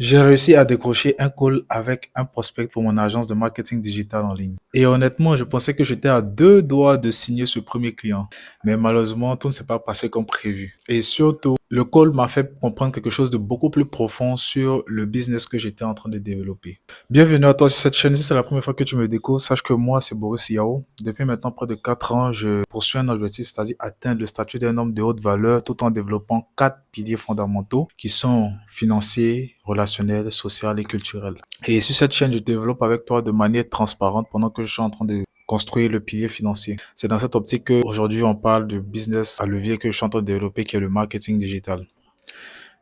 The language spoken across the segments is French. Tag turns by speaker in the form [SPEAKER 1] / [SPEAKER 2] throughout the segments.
[SPEAKER 1] J'ai réussi à décrocher un call avec un prospect pour mon agence de marketing digital en ligne. Et honnêtement, je pensais que j'étais à deux doigts de signer ce premier client. Mais malheureusement, tout ne s'est pas passé comme prévu. Et surtout, le call m'a fait comprendre quelque chose de beaucoup plus profond sur le business que j'étais en train de développer. Bienvenue à toi sur cette chaîne. Si c'est la première fois que tu me découvres, sache que moi, c'est Boris Yao. Depuis maintenant près de 4 ans, je poursuis un objectif, c'est-à-dire atteindre le statut d'un homme de haute valeur tout en développant 4 piliers fondamentaux qui sont financiers, relationnels, social et culturels. Et sur cette chaîne, je développe avec toi de manière transparente pendant que je suis en train de construire le pilier financier. C'est dans cette optique qu'aujourd'hui, on parle de business à levier que je suis en train de développer, qui est le marketing digital.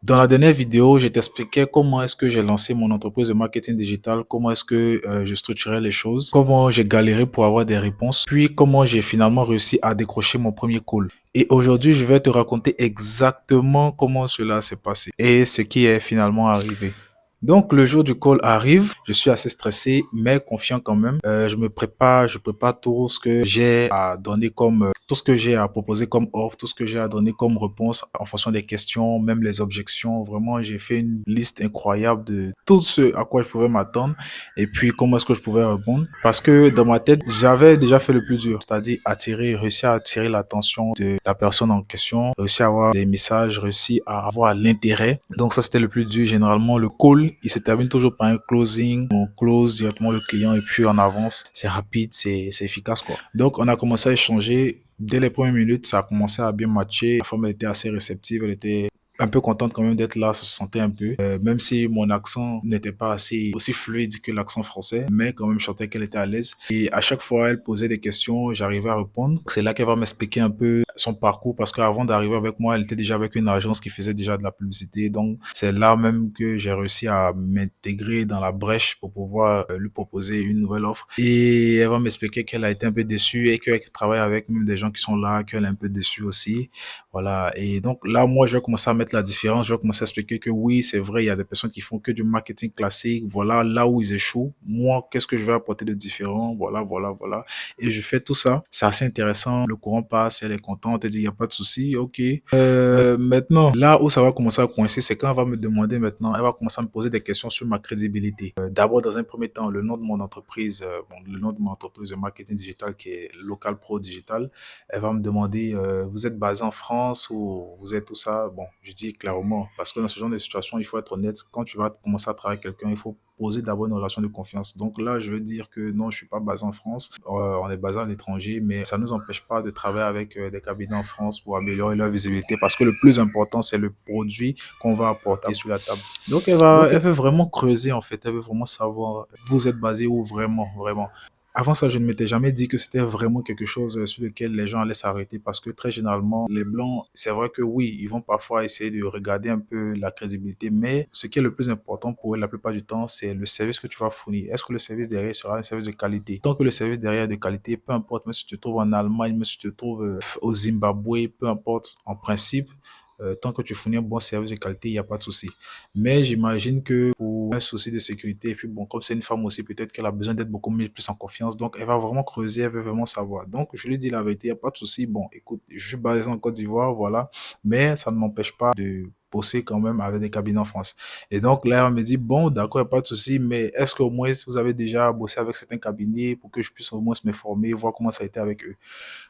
[SPEAKER 1] Dans la dernière vidéo, je t'expliquais comment est-ce que j'ai lancé mon entreprise de marketing digital, comment est-ce que je structurais les choses, comment j'ai galéré pour avoir des réponses, puis comment j'ai finalement réussi à décrocher mon premier call. Et aujourd'hui, je vais te raconter exactement comment cela s'est passé et ce qui est finalement arrivé. Donc, le jour du call arrive, je suis assez stressé, mais confiant quand même. Je prépare tout ce que j'ai à donner tout ce que j'ai à proposer comme offre, tout ce que j'ai à donner comme réponse en fonction des questions, même les objections. Vraiment, j'ai fait une liste incroyable de tout ce à quoi je pouvais m'attendre et puis comment est-ce que je pouvais répondre. Parce que dans ma tête, j'avais déjà fait le plus dur, c'est-à-dire réussir à attirer l'attention de la personne en question, réussir à avoir des messages, réussir à avoir l'intérêt. Donc ça, c'était le plus dur. Généralement, le call, il se termine toujours par un closing. On close directement le client et puis on avance. C'est rapide, c'est efficace, quoi. Donc, on a commencé à échanger. Dès les premières minutes, ça a commencé à bien matcher. La femme, elle était assez réceptive. Elle était un peu contente quand même d'être là, se sentait un peu, même si mon accent n'était pas aussi fluide que l'accent français, mais quand même je sentais qu'elle était à l'aise. Et à chaque fois, elle posait des questions, j'arrivais à répondre. C'est là qu'elle va m'expliquer un peu son parcours, parce qu'avant d'arriver avec moi, elle était déjà avec une agence qui faisait déjà de la publicité. Donc, c'est là même que j'ai réussi à m'intégrer dans la brèche pour pouvoir lui proposer une nouvelle offre. Et elle va m'expliquer qu'elle a été un peu déçue et qu'elle travaille avec même des gens qui sont là, qu'elle est un peu déçue aussi. Voilà. Et donc là, moi, je vais commencer à mettre la différence. Je vais commencer à expliquer que oui, c'est vrai, il y a des personnes qui font que du marketing classique. Voilà, là où ils échouent. Moi, qu'est-ce que je vais apporter de différent? Voilà, voilà, voilà. Et je fais tout ça. C'est assez intéressant. Le courant passe, elle est contente, elle dit, il n'y a pas de souci. OK. Maintenant, là où ça va commencer à coincer, c'est quand elle va me demander maintenant, elle va commencer à me poser des questions sur ma crédibilité. D'abord, dans un premier temps, le nom de mon entreprise, le nom de mon entreprise de marketing digital qui est Local Pro Digital. Elle va me demander, vous êtes basé en France ou vous êtes tout ça? Bon, je dis clairement, parce que dans ce genre de situation, il faut être honnête. Quand tu vas commencer à travailler avec quelqu'un, il faut poser d'abord une relation de confiance. Donc là, je veux dire que non, je suis pas basé en France. On est basé à l'étranger, mais ça ne nous empêche pas de travailler avec des cabinets en France pour améliorer leur visibilité, parce que le plus important, c'est le produit qu'on va apporter sur la table. Donc elle veut vraiment creuser en fait. Elle veut vraiment savoir, vous êtes basé où vraiment, vraiment. Avant ça, je ne m'étais jamais dit que c'était vraiment quelque chose sur lequel les gens allaient s'arrêter, parce que très généralement, les Blancs, c'est vrai que oui, ils vont parfois essayer de regarder un peu la crédibilité, mais ce qui est le plus important pour eux la plupart du temps, c'est le service que tu vas fournir. Est-ce que le service derrière sera un service de qualité? Tant que le service derrière est de qualité, peu importe, même si tu te trouves en Allemagne, même si tu te trouves au Zimbabwe, peu importe, en principe, tant que tu fournis un bon service de qualité, il n'y a pas de souci. Mais j'imagine que pour un souci de sécurité, et puis bon, comme c'est une femme aussi, peut-être qu'elle a besoin d'être beaucoup plus en confiance, donc elle va vraiment creuser, elle veut vraiment savoir. Donc je lui dis la vérité, il n'y a pas de souci. Bon, écoute, je suis basé en Côte d'Ivoire, voilà, mais ça ne m'empêche pas de bosser quand même avec des cabinets en France. Et donc là, elle me dit, bon, d'accord, il n'y a pas de souci, mais est-ce qu'au moins vous avez déjà bossé avec certains cabinets pour que je puisse au moins me former, voir comment ça a été avec eux?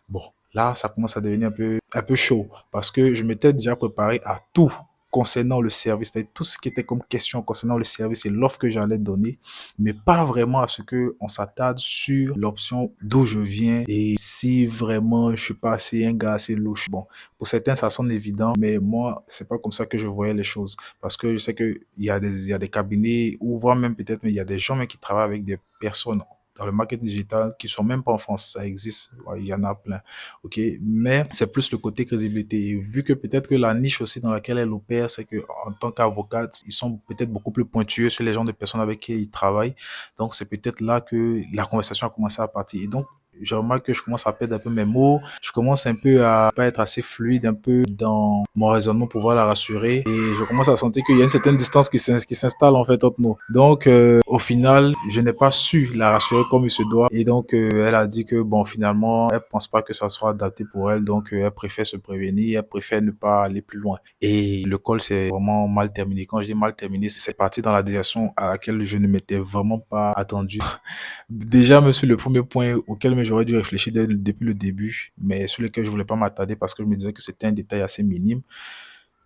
[SPEAKER 1] Bon, là, ça commence à devenir un peu chaud, parce que je m'étais déjà préparé à tout concernant le service, c'est-à-dire tout ce qui était comme question concernant le service et l'offre que j'allais donner, mais pas vraiment à ce que on s'attarde sur l'option d'où je viens et si vraiment je suis pas assez un gars assez louche. Bon, pour certains, ça sonne évident, mais moi, c'est pas comme ça que je voyais les choses, parce que je sais que il y a des cabinets ou voire même peut-être, mais il y a des gens même qui travaillent avec des personnes dans le marketing digital qui sont même pas en France. Ça existe, ouais, il y en a plein. OK, mais c'est plus le côté crédibilité. Et vu que peut-être que la niche aussi dans laquelle elle opère, c'est que en tant qu'avocate, ils sont peut-être beaucoup plus pointueux sur les genres de personnes avec qui ils travaillent. Donc c'est peut-être là que la conversation a commencé à partir. Et donc je remarque que je commence à perdre un peu mes mots, je commence un peu à pas être assez fluide un peu dans mon raisonnement pour pouvoir la rassurer et je commence à sentir qu'il y a une certaine distance qui s'installe en fait entre nous. Donc au final, je n'ai pas su la rassurer comme il se doit et donc elle a dit que bon finalement, elle pense pas que ça soit adapté pour elle donc elle préfère se prévenir, elle préfère ne pas aller plus loin. Et le call s'est vraiment mal terminé. Quand je dis mal terminé, c'est parti dans la direction à laquelle je ne m'étais vraiment pas attendu. Déjà, monsieur, le premier point auquel mais j'aurais dû réfléchir depuis le début, mais sur lequel je voulais pas m'attarder parce que je me disais que c'était un détail assez minime.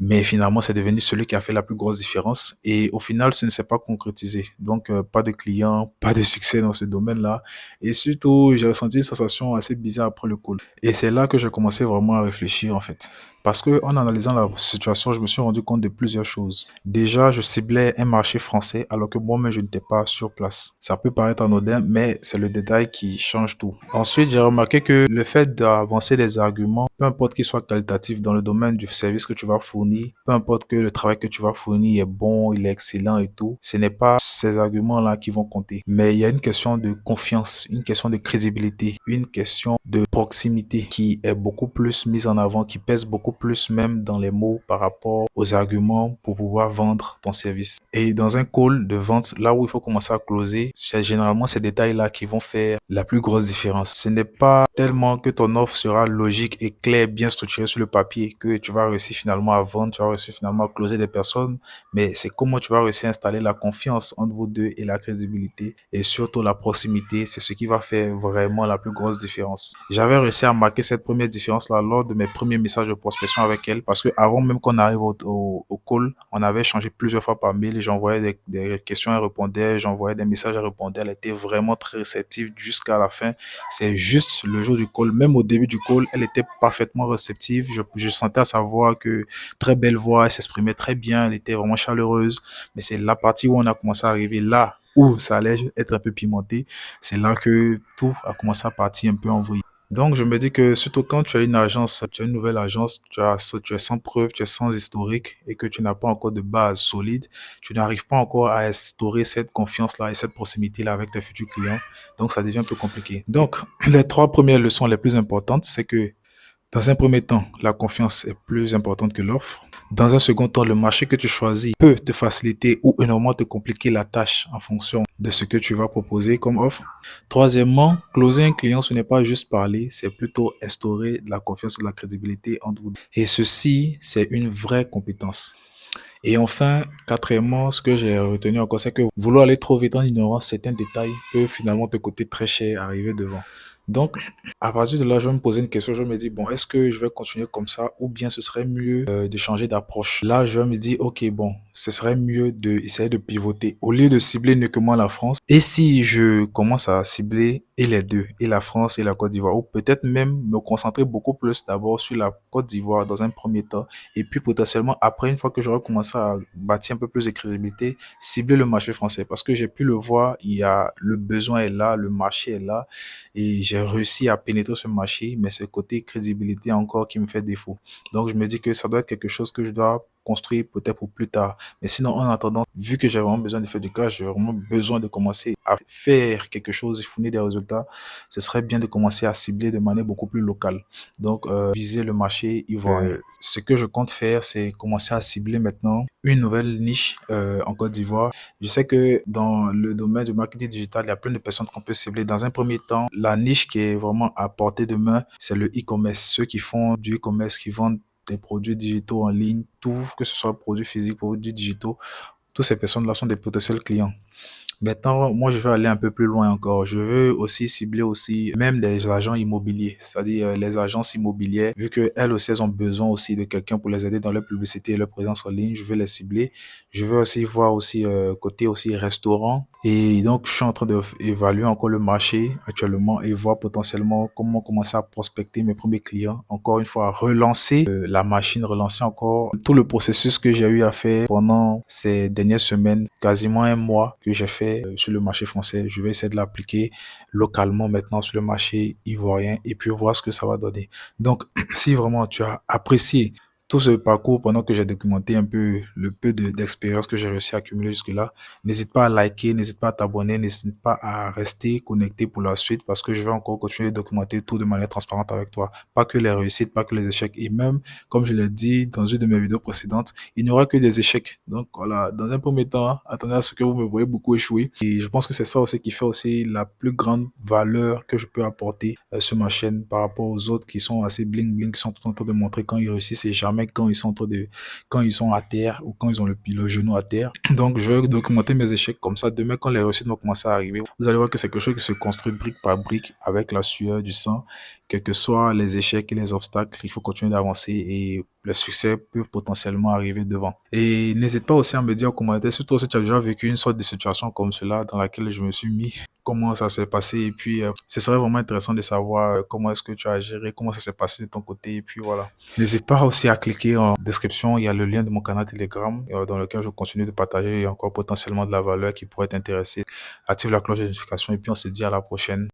[SPEAKER 1] Mais finalement, c'est devenu celui qui a fait la plus grosse différence. Et au final, ce ne s'est pas concrétisé. Donc, pas de clients, pas de succès dans ce domaine-là. Et surtout, j'ai ressenti une sensation assez bizarre après le call. Et c'est là que j'ai commencé vraiment à réfléchir, en fait. Parce que en analysant la situation, je me suis rendu compte de plusieurs choses. Déjà, je ciblais un marché français alors que moi-même, je n'étais pas sur place. Ça peut paraître anodin, mais c'est le détail qui change tout. Ensuite, j'ai remarqué que le fait d'avancer des arguments, peu importe qu'ils soient qualitatifs dans le domaine du service que tu vas fournir, peu importe que le travail que tu vas fournir est bon, il est excellent et tout, ce n'est pas ces arguments-là qui vont compter. Mais il y a une question de confiance, une question de crédibilité, une question de proximité qui est beaucoup plus mise en avant, qui pèse beaucoup plus même dans les mots par rapport aux arguments pour pouvoir vendre ton service. Et dans un call de vente, là où il faut commencer à closer, c'est généralement ces détails-là qui vont faire la plus grosse différence. Ce n'est pas tellement que ton offre sera logique et claire, bien structurée sur le papier, que tu vas réussir finalement à vendre, tu vas réussir finalement à closer des personnes, mais c'est comment tu vas réussir à installer la confiance entre vous deux et la crédibilité et surtout la proximité, c'est ce qui va faire vraiment la plus grosse différence. J'avais réussi à marquer cette première différence-là lors de mes premiers messages de prospection avec elle parce que avant même qu'on arrive au call, on avait changé plusieurs fois par mail, j'envoyais des questions, elle répondait, j'envoyais des messages, elle répondait, elle était vraiment très réceptive jusqu'à la fin. C'est juste le jour du call, même au début du call, elle était parfaitement réceptive. Je sentais à sa voix que très belle voix, elle s'exprimait très bien, elle était vraiment chaleureuse. Mais c'est la partie où on a commencé à arriver là, où ça allait être un peu pimenté. C'est là que tout a commencé à partir un peu en vrille. Donc, je me dis que surtout quand tu as une agence, tu as une nouvelle agence, tu es sans preuve, tu es sans historique et que tu n'as pas encore de base solide, tu n'arrives pas encore à instaurer cette confiance-là et cette proximité-là avec tes futurs clients. Donc, ça devient un peu compliqué. Donc, les trois premières leçons les plus importantes, c'est que dans un premier temps, la confiance est plus importante que l'offre. Dans un second temps, le marché que tu choisis peut te faciliter ou énormément te compliquer la tâche en fonction de ce que tu vas proposer comme offre. Troisièmement, closer un client, ce n'est pas juste parler, c'est plutôt instaurer de la confiance et de la crédibilité entre vous. Et ceci, c'est une vraie compétence. Et enfin, quatrièmement, ce que j'ai retenu encore, c'est que vouloir aller trop vite en ignorant certains détails peut finalement te coûter très cher à arriver devant. Donc, à partir de là, je vais me poser une question. Je me dis, bon, est-ce que je vais continuer comme ça ou bien ce serait mieux de changer d'approche? Là, je vais me dire, ok, bon, ce serait mieux d'essayer de pivoter au lieu de cibler uniquement la France. Et si je commence à cibler et les deux, et la France et la Côte d'Ivoire, ou peut-être même me concentrer beaucoup plus d'abord sur la Côte d'Ivoire dans un premier temps, et puis potentiellement après, une fois que j'aurai commencé à bâtir un peu plus de crédibilité, cibler le marché français. Parce que j'ai pu le voir, il y a le besoin est là, le marché est là et j'ai réussi à pénétrer ce marché, mais c'est le côté crédibilité encore qui me fait défaut. Donc, je me dis que ça doit être quelque chose que je dois construire peut-être pour plus tard. Mais sinon, en attendant, vu que j'ai vraiment besoin de faire du cash, j'ai vraiment besoin de commencer à faire quelque chose et fournir des résultats, ce serait bien de commencer à cibler de manière beaucoup plus locale. Donc, viser le marché ivoirien. Ce que je compte faire, c'est commencer à cibler maintenant une nouvelle niche en Côte d'Ivoire. Je sais que dans le domaine du marketing digital, il y a plein de personnes qu'on peut cibler. Dans un premier temps, la niche qui est vraiment à portée de main, c'est le e-commerce. Ceux qui font du e-commerce, qui vendent des produits digitaux en ligne, tout, que ce soit produits physiques, produits digitaux, toutes ces personnes-là sont des potentiels clients. Maintenant, moi, je veux aller un peu plus loin encore. Je veux aussi cibler aussi même des agents immobiliers, c'est-à-dire les agences immobilières, vu qu'elles aussi, elles ont besoin aussi de quelqu'un pour les aider dans leur publicité et leur présence en ligne. Je veux les cibler. Je veux aussi voir aussi côté aussi restaurant. Et donc, je suis en train d'évaluer encore le marché actuellement et voir potentiellement comment commencer à prospecter mes premiers clients. Encore une fois, relancer la machine, relancer encore tout le processus que j'ai eu à faire pendant ces dernières semaines, quasiment un mois que j'ai fait sur le marché français. Je vais essayer de l'appliquer localement maintenant sur le marché ivoirien et puis voir ce que ça va donner. Donc, si vraiment tu as apprécié tout ce parcours, pendant que j'ai documenté un peu le peu d'expérience que j'ai réussi à accumuler jusque-là, n'hésite pas à liker, n'hésite pas à t'abonner, n'hésite pas à rester connecté pour la suite parce que je vais encore continuer de documenter tout de manière transparente avec toi. Pas que les réussites, pas que les échecs. Et même, comme je l'ai dit dans une de mes vidéos précédentes, il n'y aura que des échecs. Donc voilà, dans un premier temps, attendez à ce que vous me voyez beaucoup échouer. Et je pense que c'est ça aussi qui fait aussi la plus grande valeur que je peux apporter sur ma chaîne par rapport aux autres qui sont assez bling bling, qui sont tout en train de montrer quand ils réussissent et jamais quand ils sont en train de, quand ils sont à terre ou quand ils ont le genou à terre. Donc je vais documenter mes échecs comme ça. Demain, quand les réussites vont commencer à arriver, vous allez voir que c'est quelque chose qui se construit brique par brique avec la sueur du sang. Quels que soient les échecs et les obstacles, il faut continuer d'avancer et le succès peut potentiellement arriver devant. Et n'hésite pas aussi à me dire en commentaire si toi aussi tu as déjà vécu une sorte de situation comme cela dans laquelle je me suis mis, comment ça s'est passé et puis ce serait vraiment intéressant de savoir comment est-ce que tu as géré, comment ça s'est passé de ton côté et puis voilà. N'hésite pas aussi à cliquer en description, il y a le lien de mon canal Telegram dans lequel je continue de partager encore potentiellement de la valeur qui pourrait t'intéresser. Active la cloche de notification et puis on se dit à la prochaine.